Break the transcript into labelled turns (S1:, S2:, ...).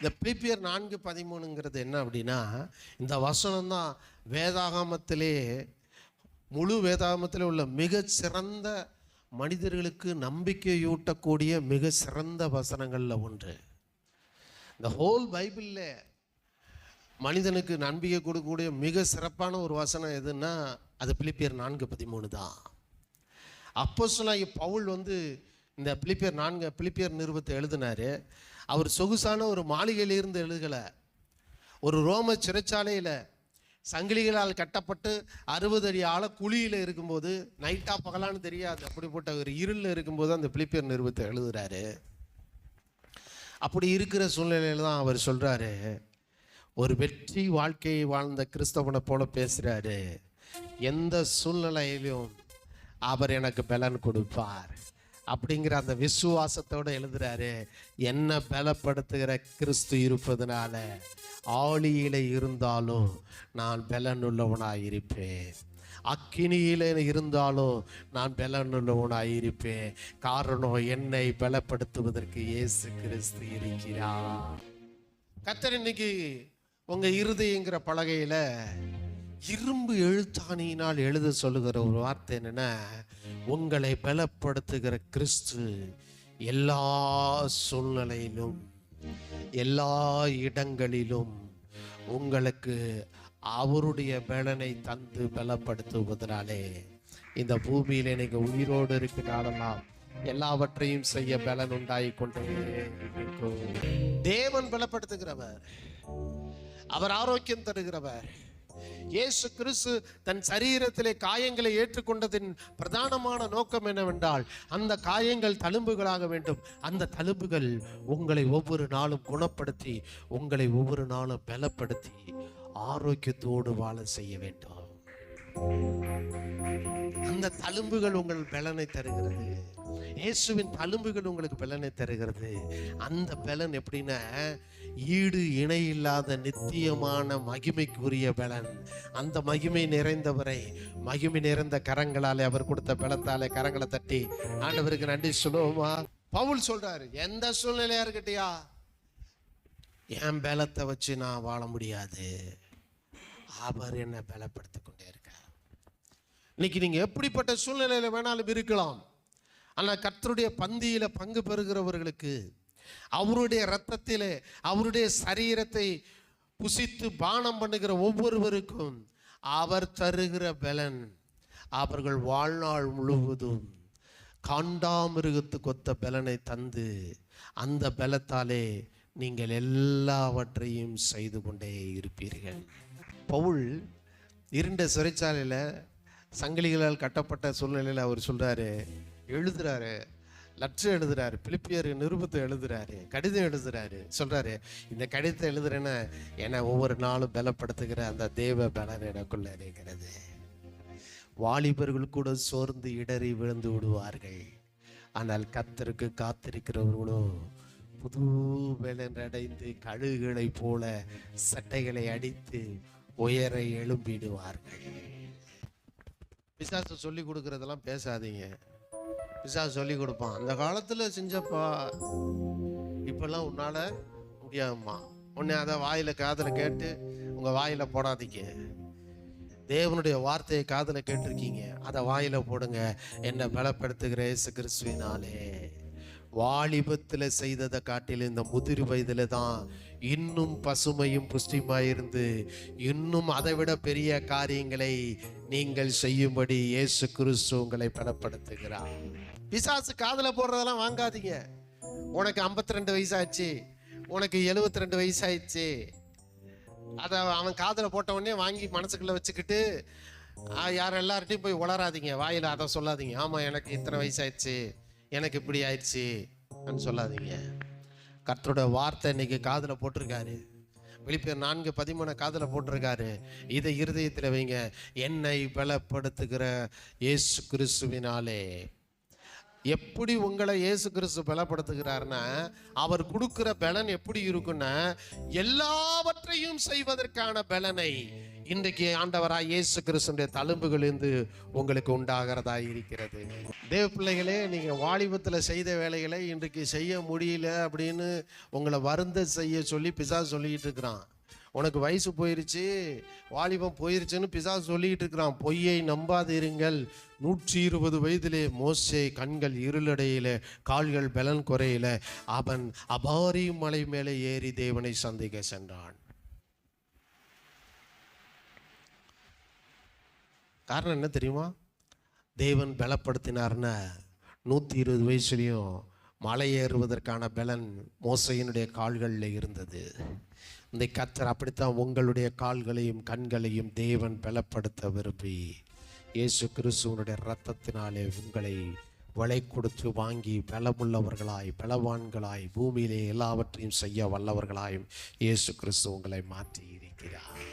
S1: இந்த பிலிப்பியர் 4:13 என்ன அப்படின்னா, இந்த வசனம் தான் வேதாகமத்திலே, முழு வேதாகமத்திலே உள்ள மிக சிறந்த மனிதர்களுக்கு நம்பிக்கையூட்டக்கூடிய மிக சிறந்த வசனங்களில் ஒன்று. இந்த ஹோல் பைபிளில் மனிதனுக்கு நம்பிக்கை கொடுக்கக்கூடிய மிக சிறப்பான ஒரு வசனம் எதுன்னா அது பிலிப்பியர் 4:13 தான். அப்போஸ்தலனாகிய பவுல் இந்த பிலிப்பியர் நிருபத்தை எழுதினார். அவர் சொகுசான ஒரு மாளிகையிலிருந்து எழுதலை, ஒரு ரோம சிறைச்சாலையில் சங்கிலிகளால் கட்டப்பட்டு 60 அடி ஆழ குழியில் இருக்கும்போது, நைட்டா பகலான்னு தெரியாது, அப்படிப்பட்ட ஒரு இருளில் இருக்கும்போது அந்த பிலிப்பியர் நிருபத்தை எழுதுகிறாரு. அப்படி இருக்கிற சூழ்நிலையில் தான் அவர் சொல்கிறாரு, ஒரு வெற்றி வாழ்க்கையை வாழ்ந்த கிறிஸ்தவனை போல பேசுகிறாரு. எந்த சூழ்நிலையிலும் அவர் எனக்கு பலன் கொடுப்பார் அப்படிங்கிற அந்த விசுவாசத்தோடு எழுதுகிறாரு. என்ன பலப்படுத்துகிற கிறிஸ்து இருப்பதனால ஆழியில இருந்தாலும் நான் பலனுள்ளவனாயிருப்பேன், அக்கினியில இருந்தாலும் நான் பலனுள்ளவனாயிருப்பேன். காரணம், என்னை பலப்படுத்துவதற்கு இயேசு கிறிஸ்து இருக்கிறார். கர்த்தர் இன்னைக்கு உங்க இருதயங்கிற பலகையில இரும்பு எழுத்தாணியினால் எழுத சொல்லுகிற ஒரு வார்த்தை என்னன்னா, உங்களை பலப்படுத்துகிற கிறிஸ்து எல்லா சூழ்நிலையிலும் எல்லா இடங்களிலும் உங்களுக்கு அவருடைய பலனை தந்து பலப்படுத்துவதனாலே இந்த பூமியில நீங்க உயிரோடு இருக்கிறாரெல்லாம் எல்லாவற்றையும் செய்ய பலன் உண்டாகி கொண்டே இருக்கும். தேவன் பலப்படுத்துகிறவர், அவர் ஆரோக்கியம் தருகிறவர். இயேசு கிறிஸ்து தன் சரீரத்திலே காயங்களை ஏற்றுக்கொண்டதின் பிரதானமான நோக்கம் என்னவென்றால், அந்த காயங்கள் தழும்புகளாக வேண்டும். அந்த தழும்புகள் உங்களை ஒவ்வொரு நாளும் குணப்படுத்தி, உங்களை ஒவ்வொரு நாளும் பலப்படுத்தி ஆரோக்கியத்தோடு வாழ செய்ய வேண்டும். அந்த தழும்புகள் உங்கள் பலனை தருகிறது. இயேசுவின் தழும்புகள் உங்களுக்கு பலனை தருகிறது. அந்த பலன் எப்படின்னா, ஈடு இணை இல்லாத நித்தியமான மகிமைக்குரிய பலன். அந்த மகிமை நிறைந்தவரை மகிமை நிறைந்த கரங்களாலே அவர் கொடுத்த பலத்தாலே கரங்களை தட்டி ஆண்டவருக்கு நன்றி சொல்லுவோமா? பவுல் சொல்றாரு, எந்த சூழ்நிலையா இருக்கட்டியா, என் பலத்தை வச்சு நான் வாழ முடியாது, அவர் என்ன பலப்படுத்தி கொண்டே இருக்கார். இன்னைக்கு நீங்க எப்படிப்பட்ட சூழ்நிலையில வேணாலும் இருக்கலாம். ஆனால் கர்த்தருடைய பந்தியில பங்கு பெறுகிறவர்களுக்கு, அவருடைய இரத்தத்திலே அவருடைய சரீரத்தை புசித்து பானம் பண்ணுகிற ஒவ்வொருவருக்கும் அவர் தருகிற பலன் அவர்கள் வாழ்நாள் முழுவதும் காண்டாமிருகத்துக்கு ஒத்த பலனை தந்து, அந்த பலத்தாலே நீங்கள் எல்லாவற்றையும் செய்து கொண்டே இருப்பீர்கள். பவுல் இருண்ட சிறைச்சாலையில் சங்கிலிகளால் கட்டப்பட்ட சூழ்நிலையில் அவர் சொல்கிறாரு, எழுதுறாரு, லெட்டர் எழுதுறாரு, பிலிப்பியர் நிருபத்தை எழுதுறாரு, கடிதம் எழுதுறாரு. சொல்கிறாரு, இந்த கடிதத்தை எழுதுறேன்னா என்னை ஒவ்வொரு நாளும் பலப்படுத்துகிற அந்த தேவ பலன் எனக்குள்ள இருக்கிறது. வாலிபர்கள் கூட சோர்ந்து இடறி விழுந்து விடுவார்கள், ஆனால் கர்த்தருக்கு காத்திருக்கிறவர்களோ புது பலன் அடைந்து கழுகுகளை போல சட்டைகளை அடித்து உயர எழும்பிடுவார்கள். பிசாசு சொல்லி கொடுக்கறதெல்லாம் பேசாதீங்க. பிசாசு சொல்லி கொடுப்பான், அந்த காலத்துல செஞ்சப்பா இப்பெல்லாம் உன்னால முடியாதுமா, உன்னை அதை வாயில காதுல கேட்டு உங்க வாயில போடாதீங்க. தேவனுடைய வார்த்தையை காதுல கேட்டிருக்கீங்க, அதை வாயில போடுங்க. என்னை பலப்படுத்துகிற இயேசு கிறிஸ்துவினாலே. வாலிபத்தில் செய்ததை காட்டில் இந்த முதிர் வயதில் தான் இன்னும் பசுமையும் புஷ்டியுமாயிருந்து இன்னும் அதை விட பெரிய காரியங்களை நீங்கள் செய்யும்படி இயேசு கிறிஸ்து உங்களை பலப்படுத்துகிறார். பிசாசு காதுல போடுறதெல்லாம் வாங்காதீங்க. உனக்கு 52 வயசாச்சு, உனக்கு 72 வயசாயிடுச்சு, அதை அவன் காதுல போட்ட உடனே வாங்கி மனசுக்குள்ள வச்சுக்கிட்டு யார் எல்லார்ட்டையும் போய் உளராதீங்க. வாயில அதை சொல்லாதீங்க, ஆமா எனக்கு இத்தனை வயசாயிடுச்சு, எனக்கு இப்படி ஆயிடுச்சு சொல்லாதீங்க. கர்த்தருடைய வார்த்தை இன்னைக்கு காதுல போட்டிருக்காரு. பிலிப்பியர் 4:13 காதுல போட்டிருக்காரு. இதை இருதயத்தில் வைங்க. என்னை பலப்படுத்துகிற இயேசு கிறிஸ்துவினாலே. எப்படி உங்களை இயேசு கிறிஸ்து பலப்படுத்துகிறார்னா, அவர் கொடுக்கிற பலன் எப்படி இருக்குன்னா, எல்லாவற்றையும் செய்வதற்கான பலனை இன்றைக்கு ஆண்டவராய் இயேசு கிறிஸ்துவின் தழும்புகளிலிருந்து உங்களுக்கு உண்டாகிறதா இருக்கிறது. தேவ பிள்ளைகளே, நீங்கள் வாலிபத்தில் செய்த வேலைகளை இன்றைக்கு செய்ய முடியல அப்படின்னு உங்களை வருந்த செய்ய சொல்லி பிசாசு சொல்லிக்கிட்டு இருக்கிறான். உனக்கு வயசு போயிருச்சு, வாலிபம் போயிருச்சுன்னு பிசாசு சொல்லிக்கிட்டு இருக்கிறான். பொய்யை நம்பாதிருங்கள். 120 வயதிலே மோசே கண்கள் இருளடையில, கால்கள் பலன் குறையில, அவன் அபாரி மலை மேலே ஏறி தேவனை சந்திக்க சென்றான். காரணம் என்ன தெரியுமா? தேவன் பலப்படுத்தினார்னா 120 வயசுலையும் மலை ஏறுவதற்கான பலன் மோசையினுடைய கால்களில் இருந்தது. இந்த கர்த்தர் அப்படித்தான் உங்களுடைய கால்களையும் கண்களையும் தேவன் பலப்படுத்த விரும்பி இயேசு கிறிஸ்துவனுடைய இரத்தத்தினாலே உங்களை விலை கொடுத்து வாங்கி பலமுள்ளவர்களாய், பலவான்களாய், பூமியிலே எல்லாவற்றையும் செய்ய வல்லவர்களாயும் இயேசு கிறிஸ்து உங்களை மாற்றி இருக்கிறார்.